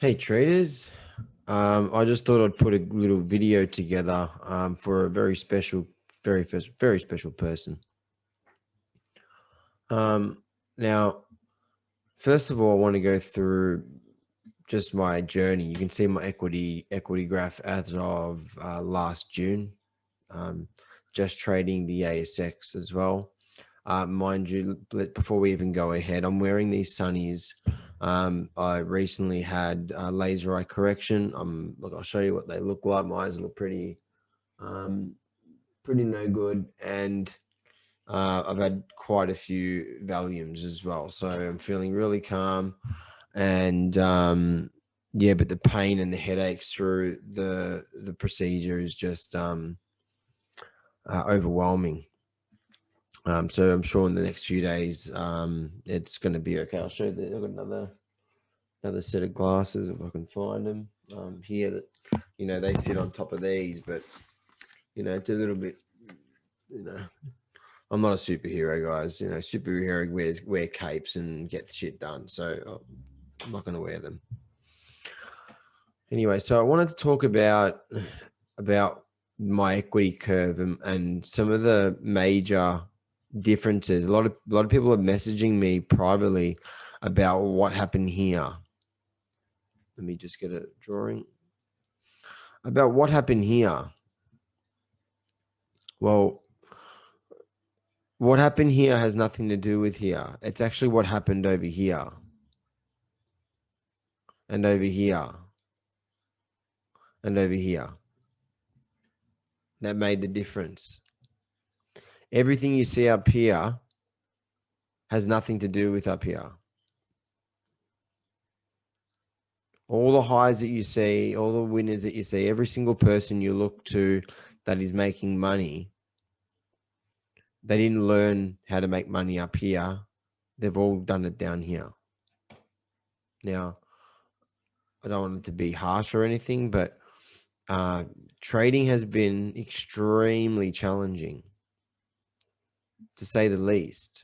Hey traders, I just thought I'd put a little video together for a very special, very special person. Now, first of all, I want to go through just my journey. You can see my equity graph as of last June. Just trading the ASX as well. Mind you, before we even go ahead, I'm wearing these sunnies. I recently had laser eye correction. Look, I'll show you what they look like. My eyes look pretty no good, and I've had quite a few Valiums as well, so I'm feeling really calm. And yeah, but the pain and the headaches through the procedure is just overwhelming. So I'm sure in the next few days, it's going to be okay. I'll show you. I've got another set of glasses if I can find them here. That they sit on top of these, but it's a little bit. I'm not a superhero, guys. Superhero wear capes and get the shit done. So I'm not going to wear them. Anyway, so I wanted to talk about my equity curve and some of the major differences. A lot of people are messaging me privately about what happened here. Let me just get a drawing about what happened here. Well, what happened here has nothing to do with here. It's actually what happened over here and over here and over here that made the difference. Everything you see up here has nothing to do with up here. All the highs that you see, all the winners that you see, every single person you look to that is making money, they didn't learn how to make money up here. They've all done it down here. Now, I don't want it to be harsh or anything, but trading has been extremely challenging, to say the least.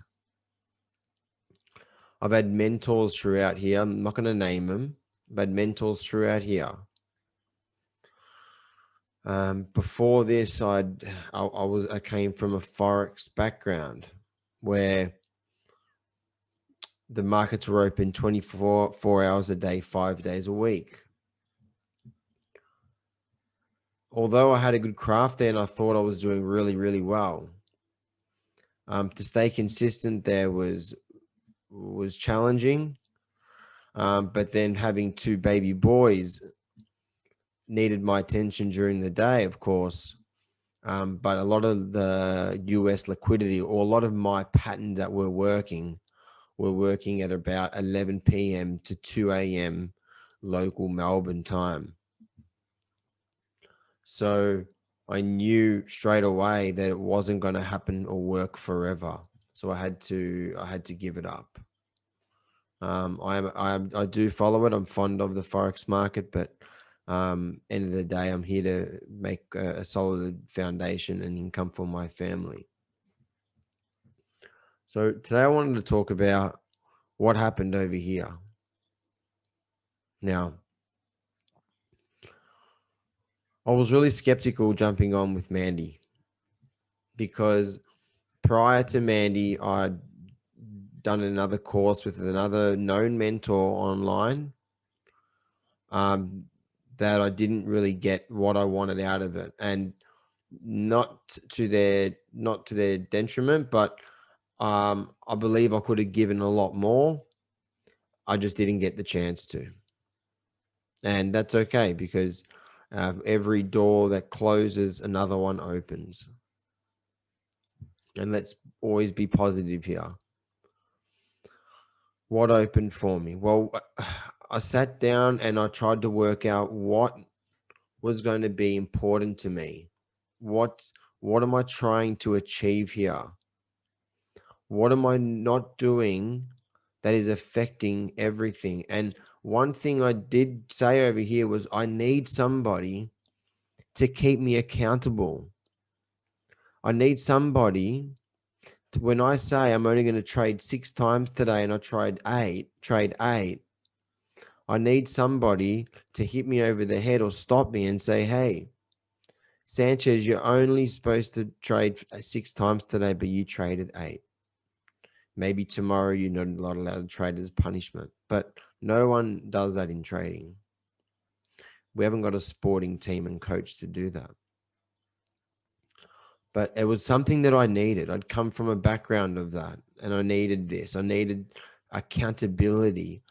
I've had mentors throughout here. I'm not going to name them. I've had mentors throughout here. Before this, I came from a Forex background where the markets were open 4 hours a day, 5 days a week. Although I had a good craft there and I thought I was doing really, really well, to stay consistent there was challenging. But then having 2 baby boys needed my attention during the day, of course. But a lot of the US liquidity, or a lot of my patterns that were working at about 11 p.m. to 2 a.m. local Melbourne time. So I knew straight away that it wasn't going to happen or work forever. So I had to give it up. I do follow it. I'm fond of the Forex market, but end of the day, I'm here to make a solid foundation and income for my family. So today I wanted to talk about what happened over here. Now, I was really skeptical jumping on with Mandi because prior to Mandi, I'd done another course with another known mentor online that I didn't really get what I wanted out of it, and not to their detriment, but I believe I could have given a lot more. I just didn't get the chance to, and that's okay because every door that closes, another one opens. And let's always be positive here. What opened for me? Well, I sat down and I tried to work out what was going to be important to me. What am I trying to achieve here? What am I not doing that is affecting everything? And one thing I did say over here was I need somebody to keep me accountable. I need somebody to, when I say I'm only going to trade 6 times today and I trade eight, I need somebody to hit me over the head or stop me and say, hey, Sanchez, you're only supposed to trade 6 times today, but you traded 8. Maybe tomorrow you're not allowed to trade as punishment, but no one does that in trading. We haven't got a sporting team and coach to do that. But it was something that I needed. I'd come from a background of that, and I needed this. I needed accountability,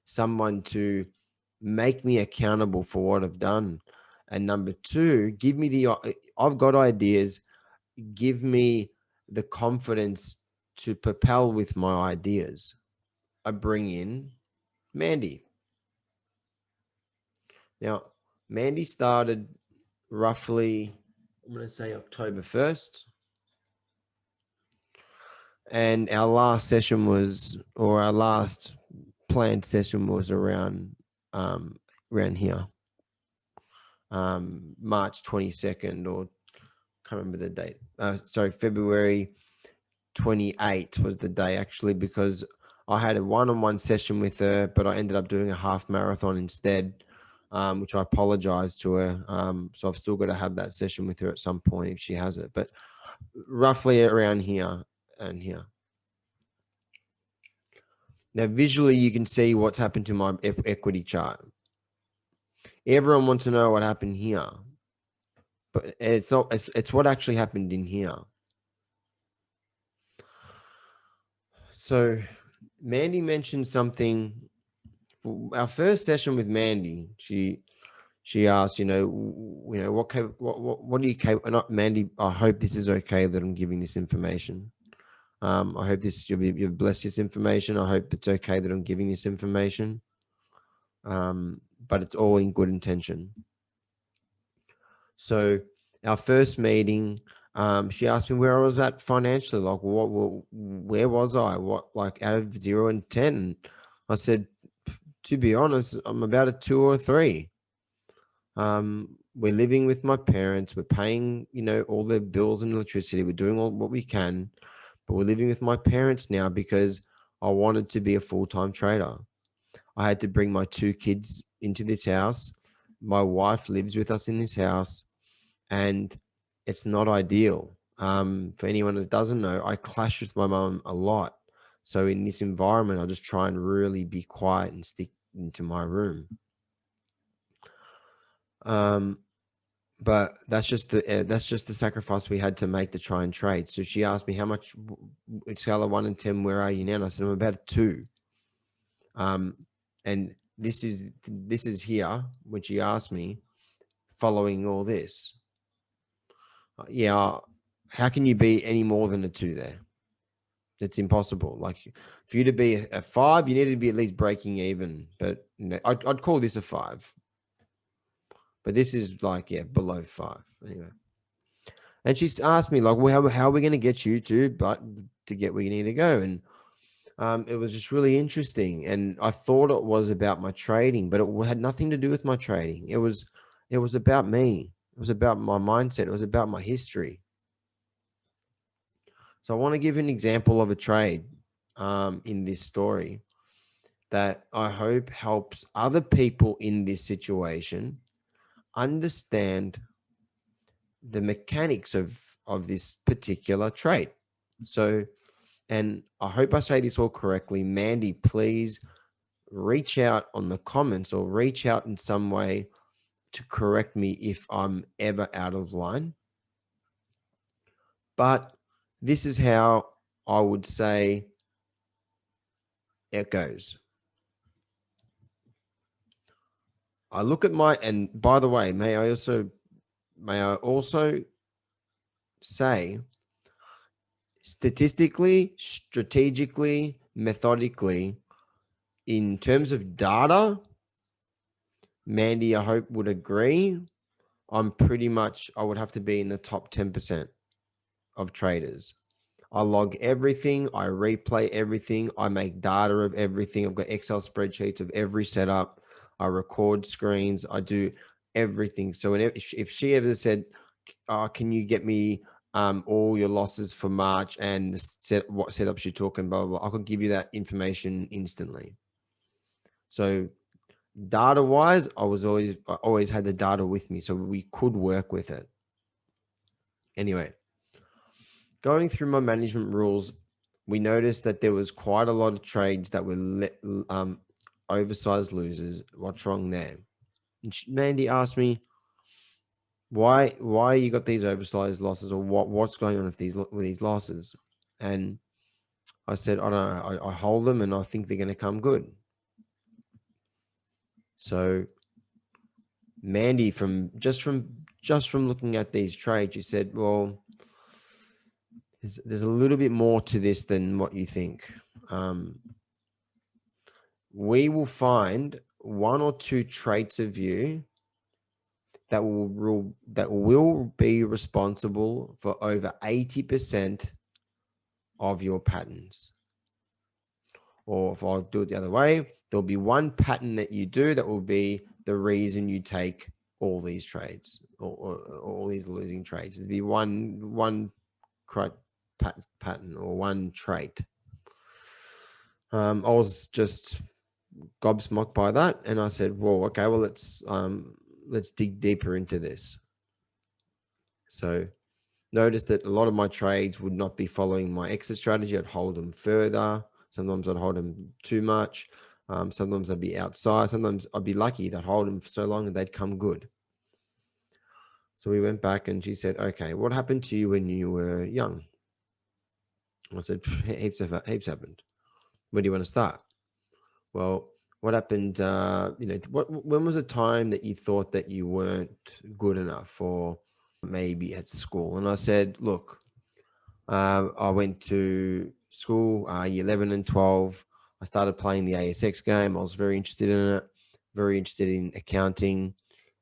someone to make me accountable for what I've done. And number 2, give me I've got ideas, give me the confidence to propel with my ideas. I bring in Mandi. Now, Mandi started roughly, I'm going to say October 1st. And our last session was, or our last planned session was around here, March 22nd, or can't remember the date. February 28th was the day, actually, because I had a one-on-one session with her, but I ended up doing a half marathon instead, which I apologized to her. So I've still got to have that session with her at some point if she has it, but roughly around here and here. Now, visually, you can see what's happened to my equity chart. Everyone wants to know what happened here, but it's not. It's what actually happened in here. So, Mandi mentioned something. Our first session with Mandi, she asked, what are you, not Mandi, I hope this is okay that I'm giving this information. I hope you've blessed this information. I hope it's okay that I'm giving this information. But it's all in good intention. So our first meeting, she asked me where I was at financially, like where was I? What, like out of 0 and 10? I said, to be honest, I'm about a 2 or 3. We're living with my parents. We're paying, all the bills and electricity. We're doing all what we can, but we're living with my parents now because I wanted to be a full-time trader. I had to bring my 2 kids into this house. My wife lives with us in this house, and it's not ideal. For anyone that doesn't know, I clash with my mom a lot. So in this environment, I just try and really be quiet and stick into my room. But that's just the sacrifice we had to make to try and trade. So she asked me how much, scale of 1 and 10, where are you now? And I said, I'm about a 2. And this is here when she asked me, following all this. Yeah, how can you be any more than a 2 there? It's impossible. Like for you to be a 5, you need to be at least breaking even. But I'd call this a 5. But this is like, below 5 anyway. And she's asked me like, well, how are we going to get you to get where you need to go? And it was just really interesting. And I thought it was about my trading, but it had nothing to do with my trading. It was about me. It was about my mindset. It was about my history. So I want to give an example of a trade in this story that I hope helps other people in this situation understand the mechanics of this particular trade. So, and I hope I say this all correctly. Mandi, please reach out on the comments or reach out in some way to correct me if I'm ever out of line. But this is how I would say it goes. I look at and by the way, may I also say, statistically, strategically, methodically, in terms of data, Mandi, I hope would agree, I would have to be in the top 10% of traders. I log everything. I replay everything. I make data of everything. I've got Excel spreadsheets of every setup. I record screens. I do everything. So if she ever said, can you get me all your losses for March and what setups you're talking about, I could give you that information instantly. So data wise, I always had the data with me, so we could work with it. Anyway, going through my management rules, we noticed that there was quite a lot of trades that were oversized losers. What's wrong there? And Mandy asked me, why you got these oversized losses, or what's going on with these losses? And I said, I don't know. I hold them and I think they're going to come good. So Mandy, from looking at these trades, she said, well, there's a little bit more to this than what you think. We will find one or two traits of you that will be responsible for over 80% of your patterns. Or if I do it the other way, there'll be one pattern that you do that will be the reason you take all these trades, or all these losing trades. There'll be one pattern or one trait. I was just gobsmacked by that, and I said, "Well, okay, well let's dig deeper into this." So noticed that a lot of my trades would not be following my exit strategy. I'd hold them further. Sometimes I'd hold them too much. Sometimes I'd be outside. Sometimes I'd be lucky that I'd hold them for so long and they'd come good. So we went back and she said, okay, what happened to you when you were young? I said, heaps happened. Where do you want to start? Well, what happened, when was the time that you thought that you weren't good enough, or maybe at school? And I said, look, I went to school, year 11 and 12. I started playing the ASX game. I was very interested in it, very interested in accounting.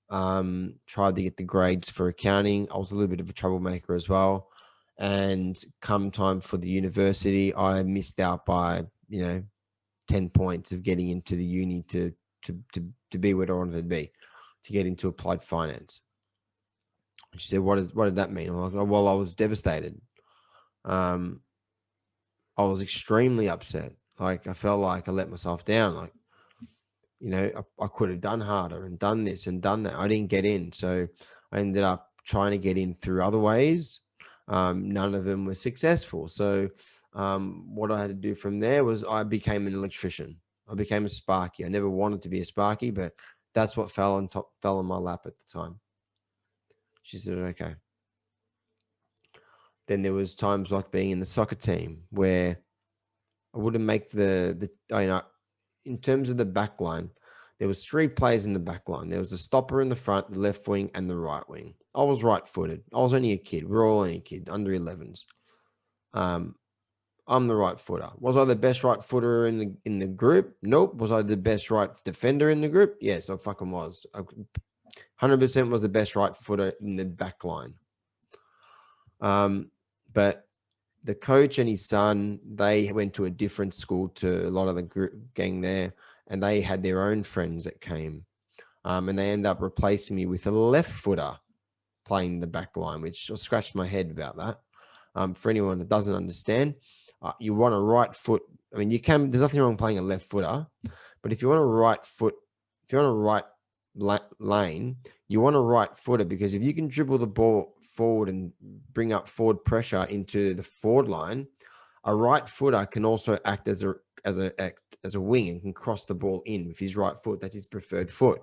Tried to get the grades for accounting. I was a little bit of a troublemaker as well. And come time for the university, I missed out by, 10 points of getting into the uni to be where I wanted to be, to get into applied finance. She said, what did that mean? I'm like, well, I was devastated. I was extremely upset. Like, I felt like I let myself down. Like, I could have done harder and done this and done that. I didn't get in. So I ended up trying to get in through other ways. None of them were successful. So what I had to do from there was I became an electrician. I became a sparky. I never wanted to be a sparky, but that's what fell on my lap at the time. She said, okay. Then there was times like being in the soccer team where I wouldn't make in terms of the back line, there was 3 players in the back line. There was a stopper in the front, the left wing, and the right wing. I was right-footed. I was only a kid. We're all only a kid, under 11s. I'm the right footer. Was I the best right footer in the group? Nope. Was I the best right defender in the group? Yes, I fucking was. 100% was the best right footer in the back line. But the coach and his son, they went to a different school to a lot of the group gang there, and they had their own friends that came. And they ended up replacing me with a left footer playing the back line, which I scratched my head about that. For anyone that doesn't understand, you want a right foot. I mean, there's nothing wrong playing a left footer, but if you want a right foot, if you want a right lane, you want a right footer, because if you can dribble the ball forward and bring up forward pressure into the forward line, a right footer can also act as a wing and can cross the ball in with his right foot. That's his preferred foot.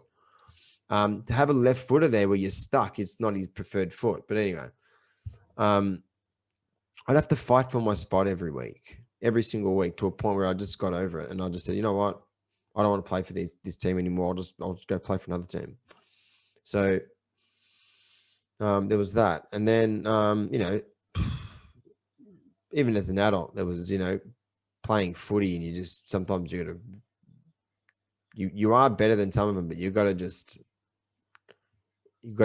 To have a left footer there where you're stuck, it's not his preferred foot. But anyway, I'd have to fight for my spot every single week, to a point where I just got over it. And I just said, you know what? I don't want to play for this team anymore. I'll just go play for another team. So there was that. And then, even as an adult, there was, playing footy, and sometimes you are better than some of them, but you've got to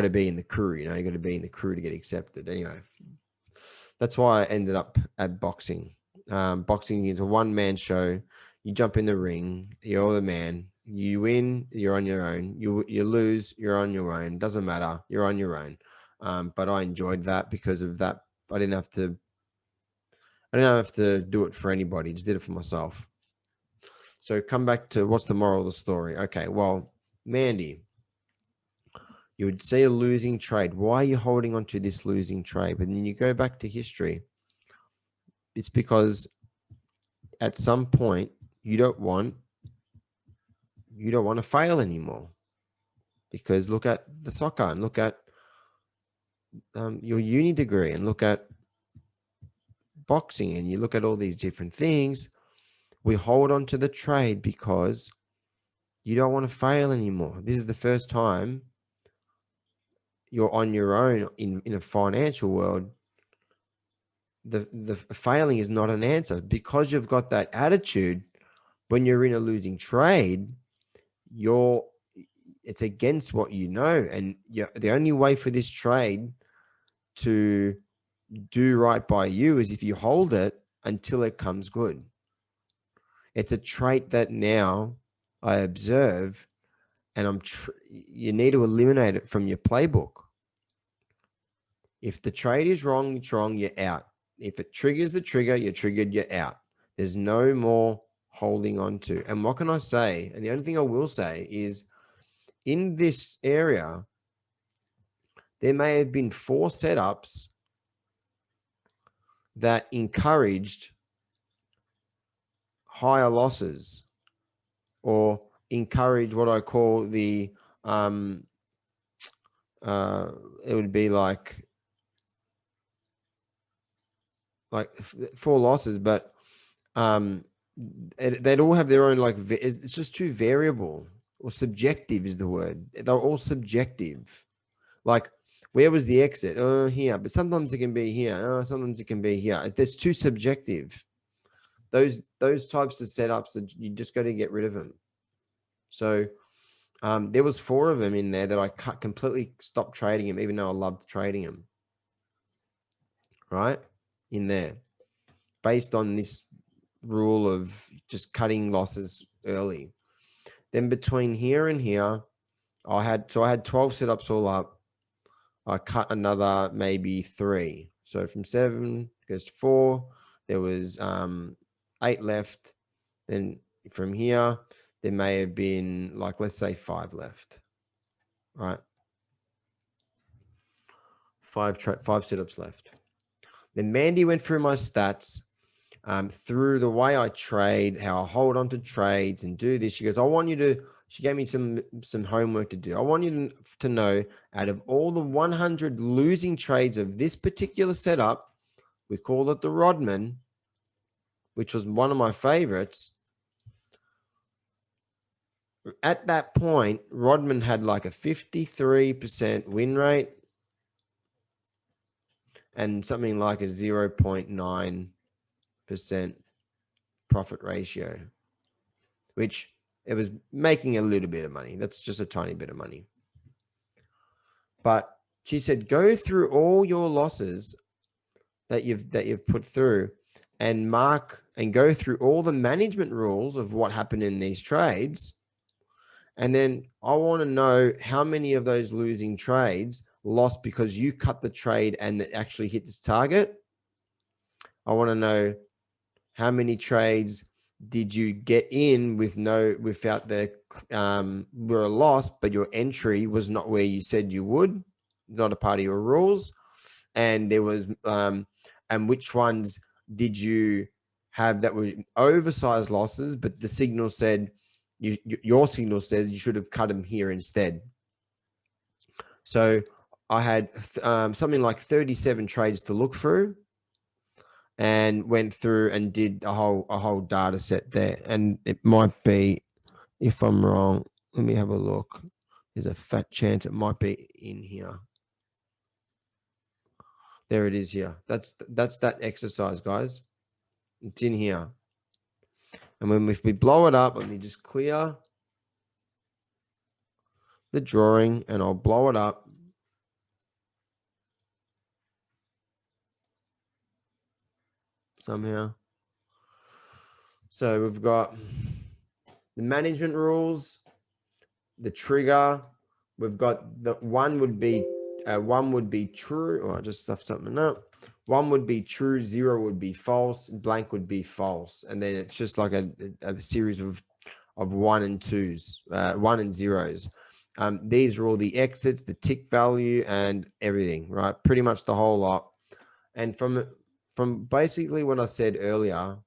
be in the crew, you got to be in the crew to get accepted. Anyway, that's why I ended up at boxing. Boxing is a one-man show. You jump in the ring, you're the man. You win, you're on your own. You lose, you're on your own. Doesn't matter, you're on your own. But I enjoyed that because of that. I didn't have to do it for anybody. Just did it for myself. So come back to what's the moral of the story? Okay, well, Mandy, you would see a losing trade. Why are you holding on to this losing trade? But then you go back to history. It's because at some point you don't want to fail anymore. Because look at the soccer and look at your uni degree and look at boxing and you look at all these different things. We hold on to the trade because you don't want to fail anymore. This is the first time you're on your own in a financial world. The failing is not an answer because you've got that attitude. When you're in a losing trade, it's against what you know, and the only way for this trade to do right by you is if you hold it until it comes good. It's a trait that now I observe, and you need to eliminate it from your playbook. If the trade is wrong, it's wrong, you're out. If it triggers the trigger, you're triggered, you're out. There's no more holding on to. And what can I say? And the only thing I will say is in this area, there may have been 4 setups that encouraged higher losses or encourage what I call the it would be like 4 losses, but they'd all have their own, like, it's just too variable, or subjective is the word. They're all subjective. Like, where was the exit? Oh, here. But sometimes it can be here. Oh, sometimes it can be here. That's too subjective. Those types of setups, that you just got to get rid of them. So there was 4 of them in there that I completely stopped trading them, even though I loved trading them. Right? In there. Based on this rule of just cutting losses early. Then between here and here, I had 12 setups all up. I cut another maybe 3. So from 7 goes to 4. There was 8 left. Then from here, there may have been, like, let's say 5 left. Right? 5 setups left. Then Mandi went through my stats, through the way I trade, how I hold on to trades and do this. She goes, she gave me some homework to do. I want you to know, out of all the 100 losing trades of this particular setup, we call it the Rodman, which was one of my favorites. At that point, Rodman had like a 53% win rate and something like a 0.9% profit ratio, which it was making a little bit of money. That's just a tiny bit of money. But she said, go through all your losses that you've put through and mark and go through all the management rules of what happened in these trades. And then I want to know how many of those losing trades lost because you cut the trade and it actually hit its target. I want to know how many trades did you get in without were a loss, but your entry was not where you said you would, not a part of your rules. And there was, and which ones did you have that were oversized losses, but the signal said, your signal says you should have cut them here instead. So I had something like 37 trades to look through, and went through and did a whole data set there. And it might be, if I'm wrong, let me have a look. There's a fat chance it might be in here. There it is here. That's that exercise, guys. It's in here. And if we blow it up, let me just clear the drawing and I'll blow it up. Somehow. So we've got the management rules, the trigger. We've got the one would be true. Oh, I just stuffed something up. 1 would be true, 0 would be false, blank would be false. And then it's just like a series of of 1 and 2s, 1 and 0s. These are all the exits, the tick value, and everything, right? Pretty much the whole lot. And from basically what I said earlier,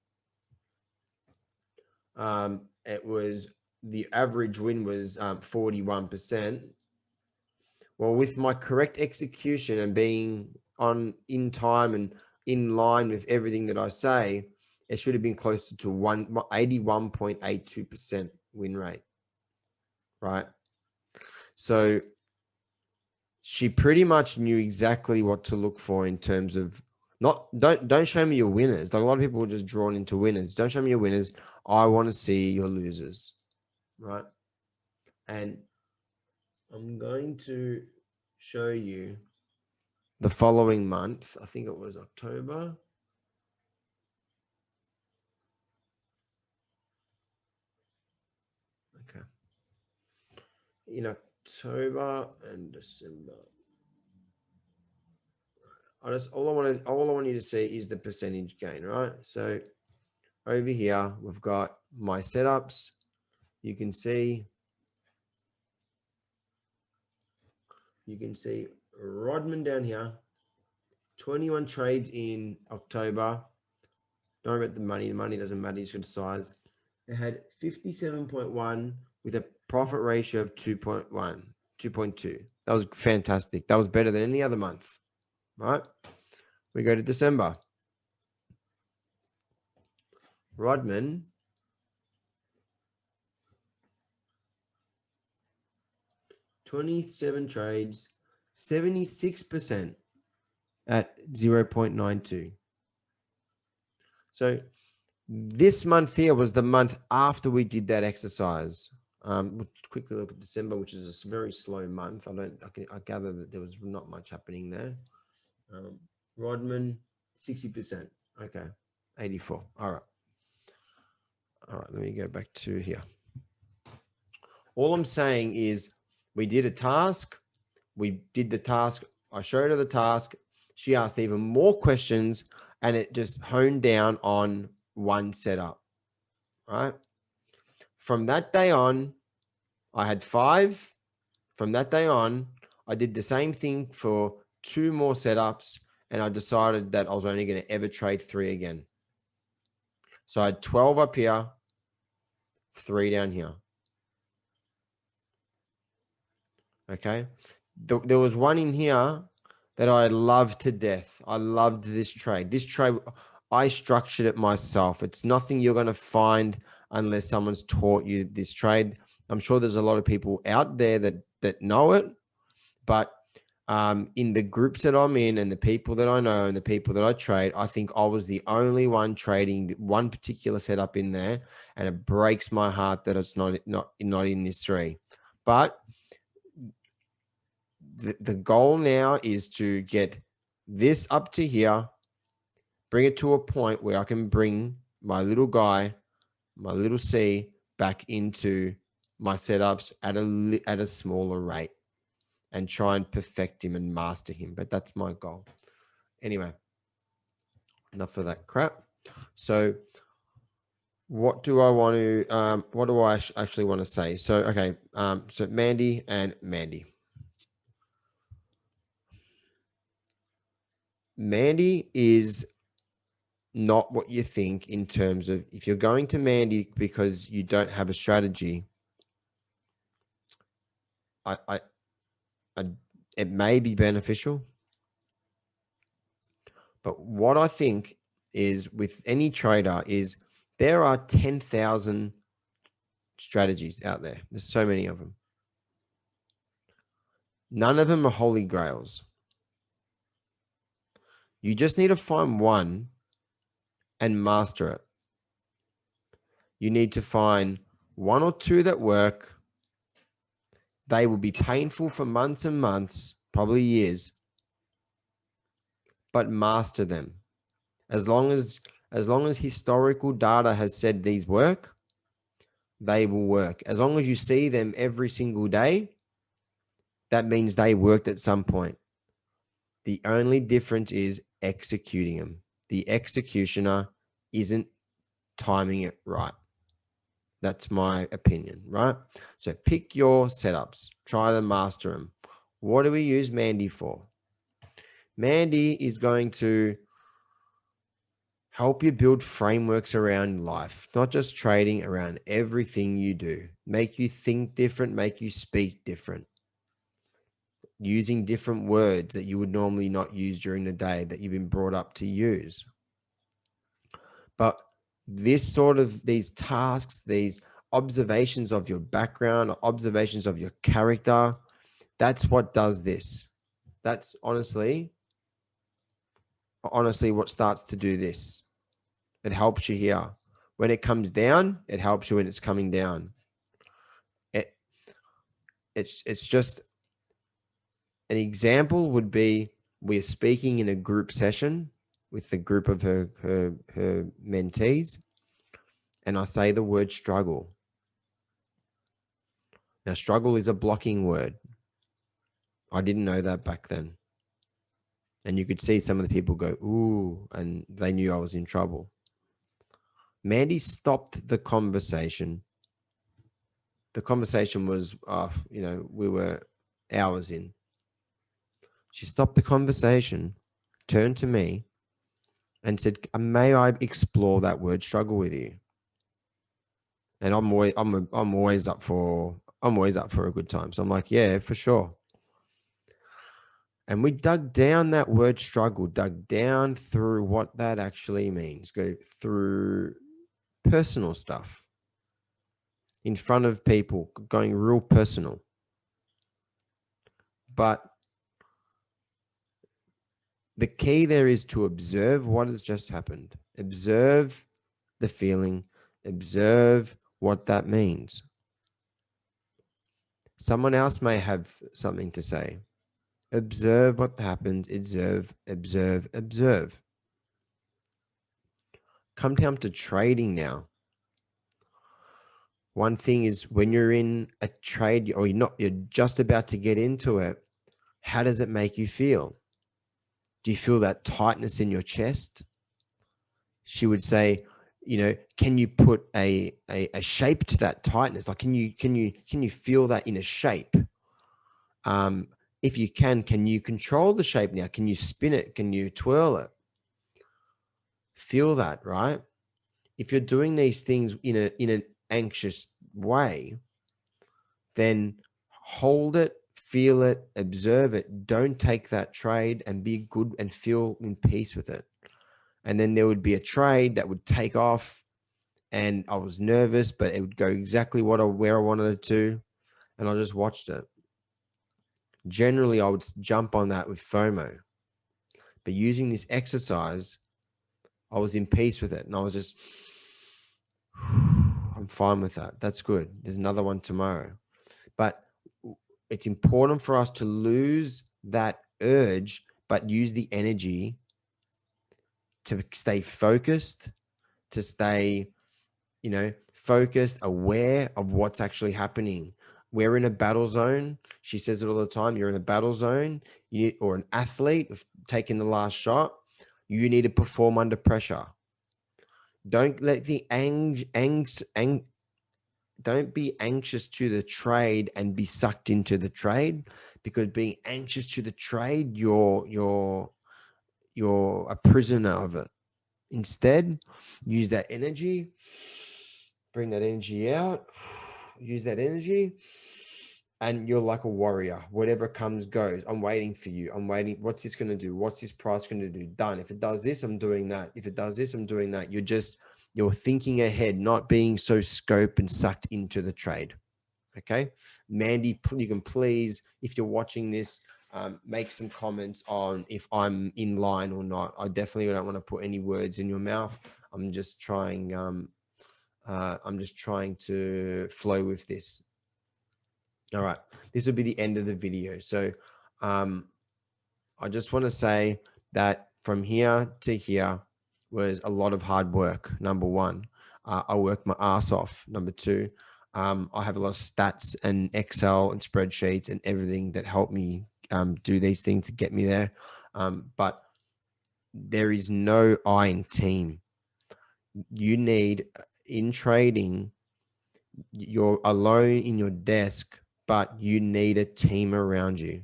it was the average win was 41%. Well, with my correct execution and being in time and in line with everything that I say, it should have been closer to 81.82% win rate, right? So she pretty much knew exactly what to look for in terms of don't show me your winners. Like a lot of people are just drawn into winners. Don't show me your winners. I want to see your losers, right? And I'm going to show you the following month. I think it was October. Okay. In October and December. All I want you to see is the percentage gain, right? So over here, we've got my setups. You can see Rodman down here, 21 trades in October. Don't worry about the money. The money doesn't matter. It's good size. It had 57.1 with a profit ratio of 2.1, 2.2. That was fantastic. That was better than any other month, right? We go to December. Rodman, 27 trades, 76% at 0.92. So this month here was the month after we did that exercise. We'll quickly look at December, which is a very slow month. I gather that there was not much happening there. Rodman, 60%. Okay, 84. All right. Let me go back to here. All I'm saying is we did a task. We did the task. I showed her the task. She asked even more questions, and it just honed down on one setup, right? From that day on, I had 5. From that day on, I did the same thing for 2 more setups, and I decided that I was only going to ever trade 3 again. So I had 12 up here, 3 down here. Okay. There was one in here that I loved to death. I loved this trade. This trade, I structured it myself. It's nothing you're going to find unless someone's taught you this trade. I'm sure there's a lot of people out there that know it, but in the groups that I'm in and the people that I know and the people that I trade, I think I was the only one trading one particular setup in there, and it breaks my heart that it's not in this 3. But the goal now is to get this up to here, bring it to a point where I can bring my little guy, my little C, back into my setups at a smaller rate and try and perfect him and master him. But that's my goal. Anyway, enough of that crap. So what do I want to, what do I actually want to say? So, okay. So Mandi and Mandi. Mandi is not what you think in terms of if you're going to Mandi because you don't have a strategy. It may be beneficial, but what I think is with any trader is there are 10,000 strategies out there. There's so many of them. None of them are holy grails. You just need to find one and master it. You need to find 1 or 2 that work. They will be painful for months and months, probably years, but master them. As long as historical data has said these work, they will work. As long as you see them every single day, that means they worked at some point. The only difference is executing them. The executioner isn't timing it right. That's my opinion, right? So pick your setups, try to master them. What do we use Mandi for? Mandi is going to help you build frameworks around life, not just trading, around everything you do. Make you think different, make you speak different, using different words that you would normally not use during the day that you've been brought up to use. But these tasks, these observations of your background, observations of your character, that's what does this. That's honestly what starts to do this. It helps you here. When it comes down, it helps you when it's coming down. It's just an example would be we're speaking in a group session with the group of her mentees, and I say the word struggle. Now, struggle is a blocking word. I didn't know that back then. And you could see some of the people go, ooh, and they knew I was in trouble. Mandi stopped the conversation. The conversation was, we were hours in. She stopped the conversation, turned to me, and said, may I explore that word struggle with you? And I'm always up for a good time. So I'm like, yeah, for sure. And we dug down that word struggle, dug down through what that actually means, go through personal stuff in front of people, going real personal. But the key there is to observe what has just happened. Observe the feeling, observe what that means. Someone else may have something to say. Observe what happened, observe. Come down to trading now. One thing is when you're in a trade or you're just about to get into it, how does it make you feel? Do you feel that tightness in your chest? She would say, can you put a shape to that tightness? Like, can you feel that in a shape? If you can you control the shape now? Can you spin it? Can you twirl it? Feel that, right? If you're doing these things in an anxious way, then hold it, feel it, observe it. Don't take that trade, and be good and feel in peace with it. And then there would be a trade that would take off, and I was nervous, but it would go exactly where I wanted it to, and I just watched it. Generally, I would jump on that with FOMO. But using this exercise, I was in peace with it, and I was just, I'm fine with that. That's good. There's another one tomorrow. But it's important for us to lose that urge, but use the energy to stay focused, to stay, focused, aware of what's actually happening. We're in a battle zone. She says it all the time. You're in a battle zone, or an athlete taking the last shot. You need to perform under pressure. Don't let the don't be anxious to the trade and be sucked into the trade, because being anxious to the trade, you're a prisoner of it. Instead, use that energy, bring that energy out, use that energy, and you're like a warrior. Whatever comes goes. I'm waiting for you. I'm waiting. What's this going to do? What's this price going to do? Done. If it does this, I'm doing that. If it does this, I'm doing that. You're thinking ahead, not being so scope and sucked into the trade. Okay. Mandi, you can please, if you're watching this, make some comments on if I'm in line or not. I definitely don't want to put any words in your mouth. I'm just trying to flow with this. All right. This will be the end of the video. So I just want to say that from here to here was a lot of hard work. Number one, I worked my ass off. Number two, I have a lot of stats and Excel and spreadsheets and everything that help me do these things to get me there. But there is no I in team. You need, in trading, You're alone in your desk, but you need a team around you.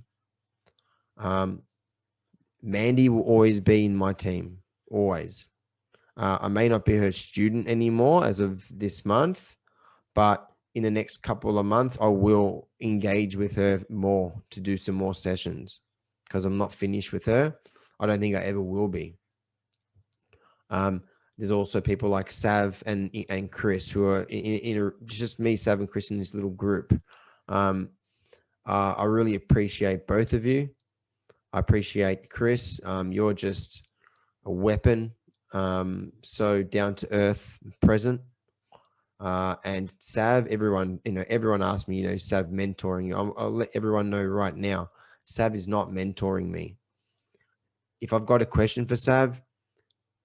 Mandi will always be in my team, always. I may not be her student anymore as of this month, but in the next couple of months, I will engage with her more to do some more sessions because I'm not finished with her. I don't think I ever will be. There's also people like Sav and Chris who are just me, Sav, and Chris in this little group. I really appreciate both of you. I appreciate Chris. You're just a weapon, so down to earth, present. And Sav, everyone asked me, Sav mentoring you. I'll let everyone know right now, Sav is not mentoring me. If I've got a question for Sav,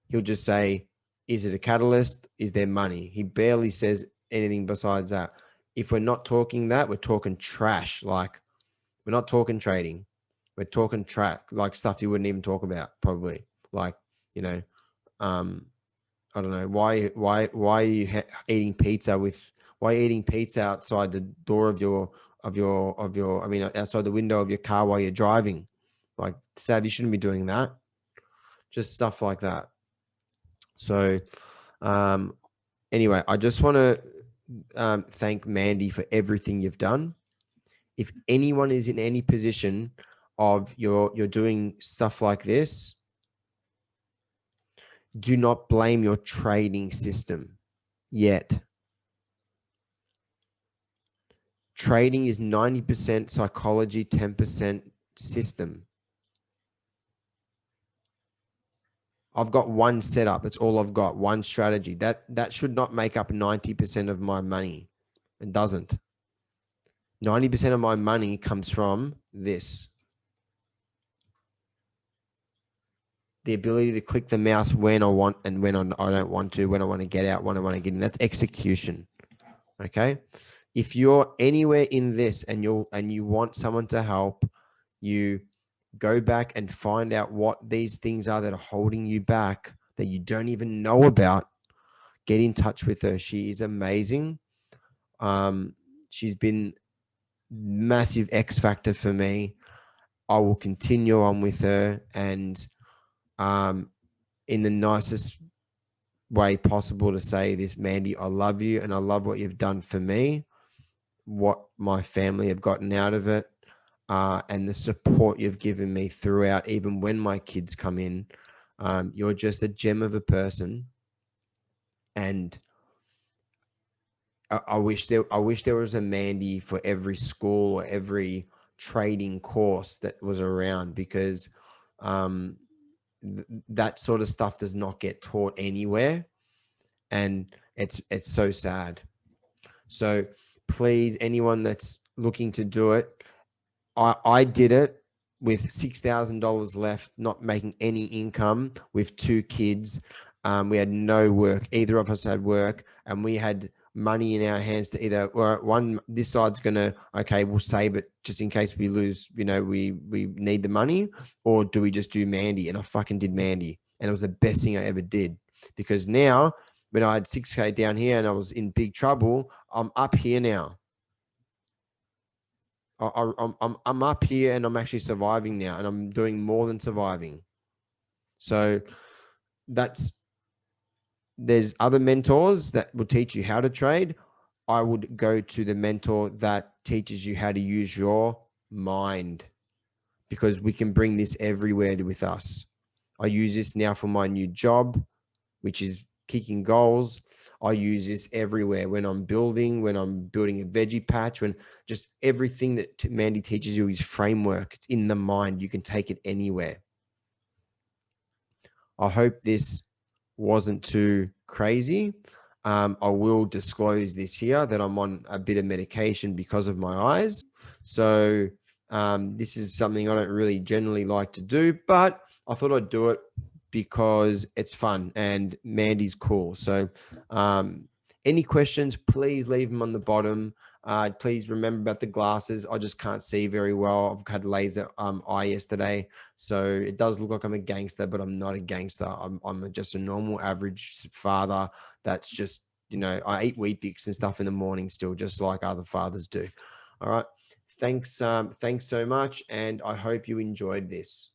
he'll just say, is it a catalyst? Is there money? He barely says anything besides that. If we're not talking that, we're talking trash. Like, we're not talking trading. We're talking like stuff you wouldn't even talk about, probably. Like, I don't know why are you eating pizza why are you eating pizza outside the door of your outside the window of your car while you're driving? Like, Sav, you shouldn't be doing that. Just stuff like that. So, anyway, I just want to thank Mandi for everything you've done. If anyone is in any position of you're doing stuff like this, do not blame your trading system yet. Trading is 90% psychology, 10% system. I've got one setup. That's all I've got. One strategy. That should not make up 90% of my money. It doesn't. 90% of my money comes from this. The ability to click the mouse when I want and when I don't want to, when I want to get out, when I want to get in. That's execution. Okay. If you're anywhere in this and you want someone to help you, go back and find out what these things are that are holding you back that you don't even know about. Get in touch with her. She is amazing. She's been massive X factor for me. I will continue on with her, and in the nicest way possible to say this, Mandi, I love you and I love what you've done for me, what my family have gotten out of it, and the support you've given me throughout, even when my kids come in. You're just a gem of a person, and I wish there was a Mandi for every school or every trading course that was around, because that sort of stuff does not get taught anywhere, and it's so sad. So please, anyone that's looking to do it, I did it with $6,000 left, not making any income, with 2 kids. We had no work. Either of us had work, and we had money in our hands to either, or one, this side's gonna, okay, we'll save it just in case we lose, we need the money, or do we just do Mandi? And I fucking did Mandi, and it was the best thing I ever did, because now when I had 6K down here and I was in big trouble, I'm up here now. I'm up here and I'm actually surviving now, and I'm doing more than surviving. So there's other mentors that will teach you how to trade. I would go to the mentor that teaches you how to use your mind, because we can bring this everywhere with us. I use this now for my new job, which is kicking goals. I use this everywhere when I'm building a veggie patch, when just everything that Mandi teaches you is framework. It's in the mind. You can take it anywhere. I hope this wasn't too crazy. I will disclose this here that I'm on a bit of medication because of my eyes. So this is something I don't really generally like to do, but I thought I'd do it because it's fun and Mandi's cool. So any questions, please leave them on the bottom. Please remember about the glasses. I just can't see very well. I've had laser eye yesterday, so it does look like I'm a gangster, but I'm not a gangster. I'm just a normal average father that's just I eat Wheat Bix and stuff in the morning still, just like other fathers do. All right. Thanks so much. And I hope you enjoyed this.